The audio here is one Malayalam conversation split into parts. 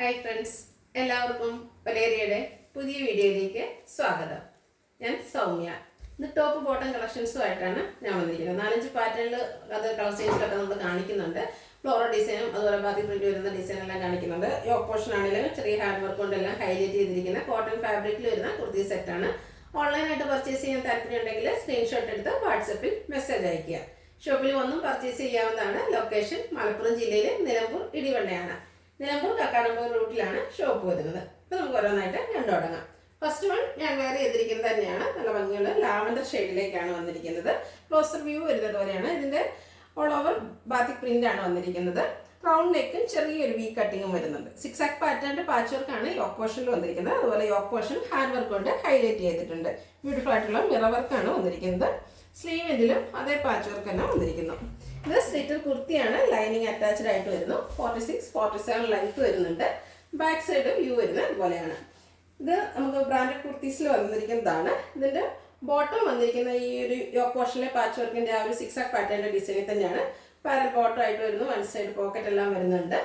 ഹായ് ഫ്രണ്ട്സ്, എല്ലാവർക്കും വലേറിയയുടെ പുതിയ വീഡിയോയിലേക്ക് സ്വാഗതം. ഞാൻ സൗമ്യ. ഇന്ന് ടോപ്പ് ബോട്ടം കളക്ഷൻസുമായിട്ടാണ് ഞാൻ വന്നിരിക്കുന്നത്. 4-5 പാറ്റേണിൽ അത് കളർ ചേഞ്ചിലൊക്കെ നമ്മൾ കാണിക്കുന്നുണ്ട്. ഫ്ലോറൽ ഡിസൈനും അതുപോലെ ബാത്തി പ്രിന്റ് വരുന്ന ഡിസൈനെല്ലാം കാണിക്കുന്നുണ്ട്. യോക്ക് പോർഷൻ ആണെങ്കിലും ചെറിയ ഹാൻഡ് വർക്ക് കൊണ്ടെല്ലാം ഹൈലൈറ്റ് ചെയ്തിരിക്കുന്ന കോട്ടൺ ഫാബ്രിക്കിൽ വരുന്ന കുർത്തി സെറ്റാണ്. ഓൺലൈനായിട്ട് പർച്ചേസ് ചെയ്യാൻ താല്പര്യമുണ്ടെങ്കിൽ സ്ക്രീൻഷോട്ട് എടുത്ത് വാട്സപ്പിൽ മെസ്സേജ് അയയ്ക്കുക. ഷോപ്പിൽ വന്നും പർച്ചേസ് ചെയ്യാവുന്നതാണ്. ലൊക്കേഷൻ മലപ്പുറം ജില്ലയിലെ നിലമ്പൂർ ഇടിവണ്ണയാണ്. നിലമ്പൂർ കക്കാടമ്പൂർ റൂട്ടിലാണ് ഷോപ്പ് വരുന്നത്. അപ്പോൾ നമുക്ക് ഓരോന്നായിട്ട് കണ്ടു തുടങ്ങാം. ഫസ്റ്റ് വൺ ഞാൻ വെയർ ചെയ്തിരിക്കുന്നത് തന്നെയാണ്. നല്ല ഭംഗിയുള്ള ലാവൻഡർ ഷെയ്ഡിലേക്കാണ് വന്നിരിക്കുന്നത്. ക്ലോസർ വ്യൂ വരുന്നത് പോലെയാണ്. ഇതിൻ്റെ ഓൾ ഓവർ ബാത്തിക് പ്രിന്റ് ആണ് വന്നിരിക്കുന്നത്. റൗണ്ട് നെക്കും ചെറിയൊരു വി കട്ടിങ്ങും വരുന്നുണ്ട്. 6 ആക്ക് പാറ്റേണിന്റെ പാച്ച് വർക്കാണ് യോക്ക് പോർഷനിൽ വന്നിരിക്കുന്നത്. അതുപോലെ യോക്ക് പോർഷൻ ഹാൻഡ് വർക്ക് കൊണ്ട് ഹൈലൈറ്റ് ചെയ്തിട്ടുണ്ട്. ബ്യൂട്ടിഫുൾ ആയിട്ടുള്ള മിറർ വർക്കാണ് വന്നിരിക്കുന്നത്. സ്ലീവ് എൻഡിലും അതേ പാച്ച് വർക്ക് തന്നെ വന്നിരിക്കുന്നു. ഇത് സ്ലിറ്റർ കുർത്തിയാണ്. ലൈനിങ് അറ്റാച്ച്ഡ് ആയിട്ട് വരുന്നു. 46-47 ലെങ്ത് വരുന്നുണ്ട്. ബാക്ക് സൈഡ് വ്യൂ വരുന്നത് അതുപോലെയാണ്. ഇത് നമുക്ക് ബ്രാൻഡഡ് കുർത്തീസിൽ വന്നിരിക്കുന്നതാണ്. ഇതിൻ്റെ ബോട്ടം വന്നിരിക്കുന്ന ഈ ഒരു യോക്ക് പോർഷനിലെ പാച്ച് വർക്കിൻ്റെ ആ ഒരു 6 ആക്ക് പാറ്റേണിൻ്റെ ഡിസൈനിൽ തന്നെയാണ്. പാരൽ ബോട്ടം ആയിട്ട് വരുന്നു. വൺ സൈഡ് പോക്കറ്റ് എല്ലാം വരുന്നുണ്ട്.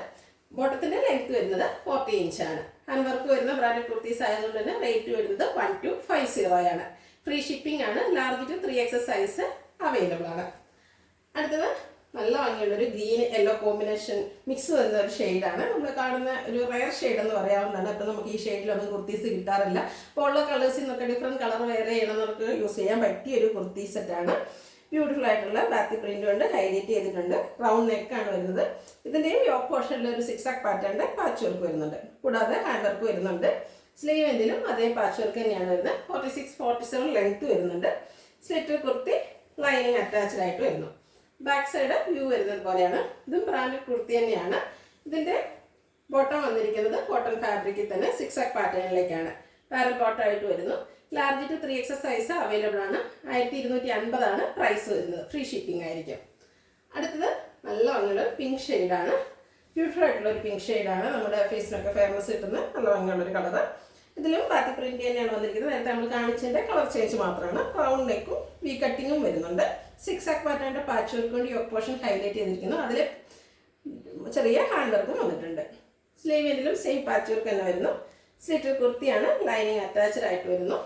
ബോട്ടത്തിൻ്റെ ലെങ്ത് വരുന്നത് 40 ഇഞ്ചാണ്. ഹാൻഡ് വർക്ക് വരുന്ന ബ്രാൻഡഡ് കുർത്തീസ് ആയതുകൊണ്ട് തന്നെ റേറ്റ് വരുന്നത് 1250 ആണ്. ഫ്രീ ഷിപ്പിംഗ് ആണ്. Large to 3XS size available ആണ്. അടുത്തത് നല്ല ഭംഗിയുള്ളൊരു ഗ്രീൻ യെല്ലോ കോമ്പിനേഷൻ മിക്സ് വരുന്ന ഒരു ഷെയ്ഡാണ്. നമ്മൾ കാണുന്ന ഒരു റയർ ഷെയ്ഡ് എന്ന് പറയാവുന്നതാണ്. അപ്പോൾ നമുക്ക് ഈ ഷെയ്ഡിലൊന്നും കുർത്തീസ് കിട്ടാറില്ല. അപ്പോൾ ഉള്ള കളേഴ്സിൽ നിന്നൊക്കെ ഡിഫറെൻറ്റ് കളർ വെയർ ചെയ്യണം നമുക്ക് യൂസ് ചെയ്യാൻ പറ്റിയ ഒരു കുർത്തി സെറ്റാണ്. ബ്യൂട്ടിഫുൾ ആയിട്ടുള്ള ബാത്തി പ്രിന്റ് കൊണ്ട് ഹൈലൈറ്റ് ചെയ്തിട്ടുണ്ട്. റൗണ്ട് നെക്കാണ് വരുന്നത്. ഇതിൻ്റെയും യോക്ക് പോർഷനിൽ ഒരു 6 ആക്ക് പാറ്റേണിൻ്റെ പാച്ച് വർക്ക് വരുന്നുണ്ട്. കൂടാതെ ഹാൻഡ് വർക്ക് വരുന്നുണ്ട്. സ്ലീവ് എൻഡിലും അതേ പാച്ച് വർക്ക് തന്നെയാണ് വരുന്നത്. 46-47 ലെങ്ത് വരുന്നുണ്ട്. സ്ലിറ്റർ കുർത്തി ലൈനിങ് അറ്റാച്ച്ഡ് ആയിട്ട് വരുന്നു. ബാക്ക് സൈഡ് വ്യൂ വരുന്നത് പോലെയാണ്. ഇതും ബ്രാൻഡഡ് കുർത്തി തന്നെയാണ്. ഇതിൻ്റെ ബോട്ടം വന്നിരിക്കുന്നത് കോട്ടൺ ഫാബ്രിക്കിൽ തന്നെ 6 ആക്ക് പാറ്റേണിലേക്കാണ്. പാരൽ ബോട്ടം ആയിട്ട് വരുന്നു. Large to 3XS size available ആണ്. 1220 പ്രൈസ് വരുന്നത്. ഫ്രീ ഷിപ്പിംഗ് ആയിരിക്കും. അടുത്തത് നല്ല ഭംഗിയുള്ള പിങ്ക് ഷെയ്ഡാണ്. ബ്യൂട്ടിഫുൾ ആയിട്ടുള്ള ഒരു പിങ്ക് ഷെയ്ഡാണ്. നമ്മുടെ ഫേസിനൊക്കെ ഫേമസ് കിട്ടുന്ന നല്ല ഭംഗിയുള്ളൊരു കളർ. ഇതിലും ബാത്തി പ്രിന്റ് തന്നെയാണ് വന്നിരിക്കുന്നത്. നേരത്തെ നമ്മൾ കാണിച്ചതിൻ്റെ കളർ ചേഞ്ച് മാത്രമാണ്. റൗണ്ട് നെക്കും വി കട്ടിങ്ങും വരുന്നുണ്ട്. 6 ആക്ക് പാറ്റേണിൻ്റെ പാച്ച് വർക്ക് കൊണ്ട് യോക്ക് പോർഷൻ ഹൈലൈറ്റ് ചെയ്തിരിക്കുന്നു. അതിൽ ചെറിയ ഹാൻഡ് വർക്കും വന്നിട്ടുണ്ട്. സ്ലീവ് എൻഡിലും സെയിം പാച്ച് വർക്ക് തന്നെ വരുന്നു. സ്ലിറ്റർ കുർത്തിയാണ്. ലൈനിങ് അറ്റാച്ച്ഡ് ആയിട്ട് വരുന്നു.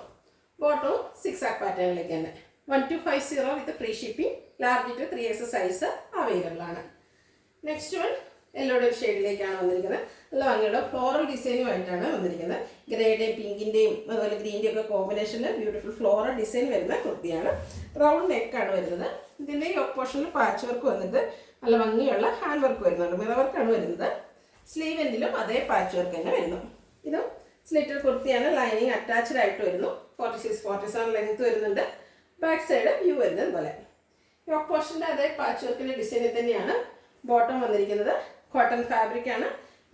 ബോട്ടവും 6 ആക്ക് പാറ്റേണിലേക്ക് തന്നെ. 1250 with free shipping. Large to 3XS size available ആണ്. നെക്സ്റ്റ് വൺ യെല്ലോയുടെ ഒരു ഷെയ്ഡിലേക്കാണ് വന്നിരിക്കുന്നത്. നല്ല ഭംഗിയുള്ള ഫ്ലോറൽ ഡിസൈനുമായിട്ടാണ് വന്നിരിക്കുന്നത്. ഗ്രേയുടെയും പിങ്കിൻ്റെയും അതുപോലെ ഗ്രീൻ്റെയും ഒക്കെ കോമ്പിനേഷനിൽ ബ്യൂട്ടിഫുൾ ഫ്ലോറൽ ഡിസൈൻ വരുന്ന കുർത്തിയാണ്. റൗണ്ട് നെക്കാണ് വരുന്നത്. ഇതിൻ്റെ യോക്ക് പോർഷനിൽ പാച്ച് വർക്ക് വന്നിട്ട് നല്ല ഭംഗിയുള്ള ഹാൻഡ് വർക്ക് വരുന്നുണ്ട്. മിറർ വർക്കാണ് വരുന്നത്. സ്ലീവ് എൻഡിലും അതേ പാച്ച് വർക്ക് തന്നെ വരുന്നു. ഇതും സ്ലിറ്റർ കുർത്തിയാണ്. ലൈനിങ് അറ്റാച്ച്ഡ് ആയിട്ട് വരുന്നു. 46-47 ലെങ്ത് വരുന്നുണ്ട്. ബാക്ക് സൈഡ് വ്യൂ വരുന്നത് പോലെ. യോക്ക് പോർഷൻ്റെ അതേ പാച്ച് വർക്കിൻ്റെ ഡിസൈനിൽ തന്നെയാണ് ബോട്ടം വന്നിരിക്കുന്നത്. കോട്ടൺ ഫാബ്രിക് ആണ്.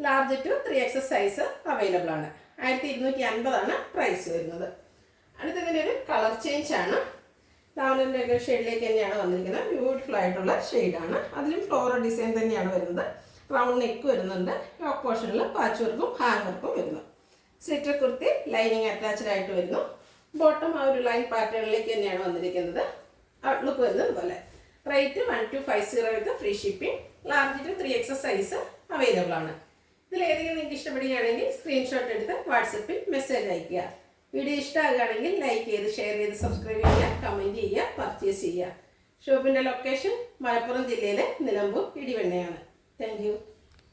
Large to 3XS size available ആണ്. 1250 പ്രൈസ് വരുന്നത്. അടുത്തതിൻ്റെ ഒരു കളർ ചേഞ്ച് ആണ്. ലാവൻഡറിൻ്റെ ഒക്കെ ഷെയ്ഡിലേക്ക് തന്നെയാണ് വന്നിരിക്കുന്നത്. ബ്യൂട്ടിഫുൾ ആയിട്ടുള്ള ഷെയ്ഡാണ്. അതിലും ഫ്ലോറൽ ഡിസൈൻ തന്നെയാണ് വരുന്നത്. റൗണ്ട് നെക്ക് വരുന്നുണ്ട്. യോക്ക് പോർഷനിൽ പാച്ച് വർക്കും ഹാൻഡ് വർക്കും വരുന്നു. സ്ലിറ്റർ കുർത്തി ലൈനിങ് അറ്റാച്ച്ഡ് ആയിട്ട് വരുന്നു. ബോട്ടം ആ ഒരു ലൈൻ പാറ്റേണിലേക്ക് തന്നെയാണ് വന്നിരിക്കുന്നത്. ഔട്ട്ലുക്ക് വരുന്നത് പോലെ. Rate 1250 with free shipping. Large to 3XS size available ആണ്. ഇതിലേതെങ്കിലും നിങ്ങൾക്ക് ഇഷ്ടപ്പെടുകയാണെങ്കിൽ സ്ക്രീൻഷോട്ട് എടുത്ത് വാട്സപ്പിൽ മെസ്സേജ് അയയ്ക്കുക. വീഡിയോ ഇഷ്ടമാകുകയാണെങ്കിൽ ലൈക്ക് ചെയ്ത് ഷെയർ ചെയ്ത് സബ്സ്ക്രൈബ് ചെയ്യുക, കമൻറ്റ് ചെയ്യുക, പർച്ചേസ് ചെയ്യുക. ഷോപ്പിൻ്റെ ലൊക്കേഷൻ മലപ്പുറം ജില്ലയിലെ നിലമ്പൂർ ഇടിവണ്ണയാണ്. Thank you.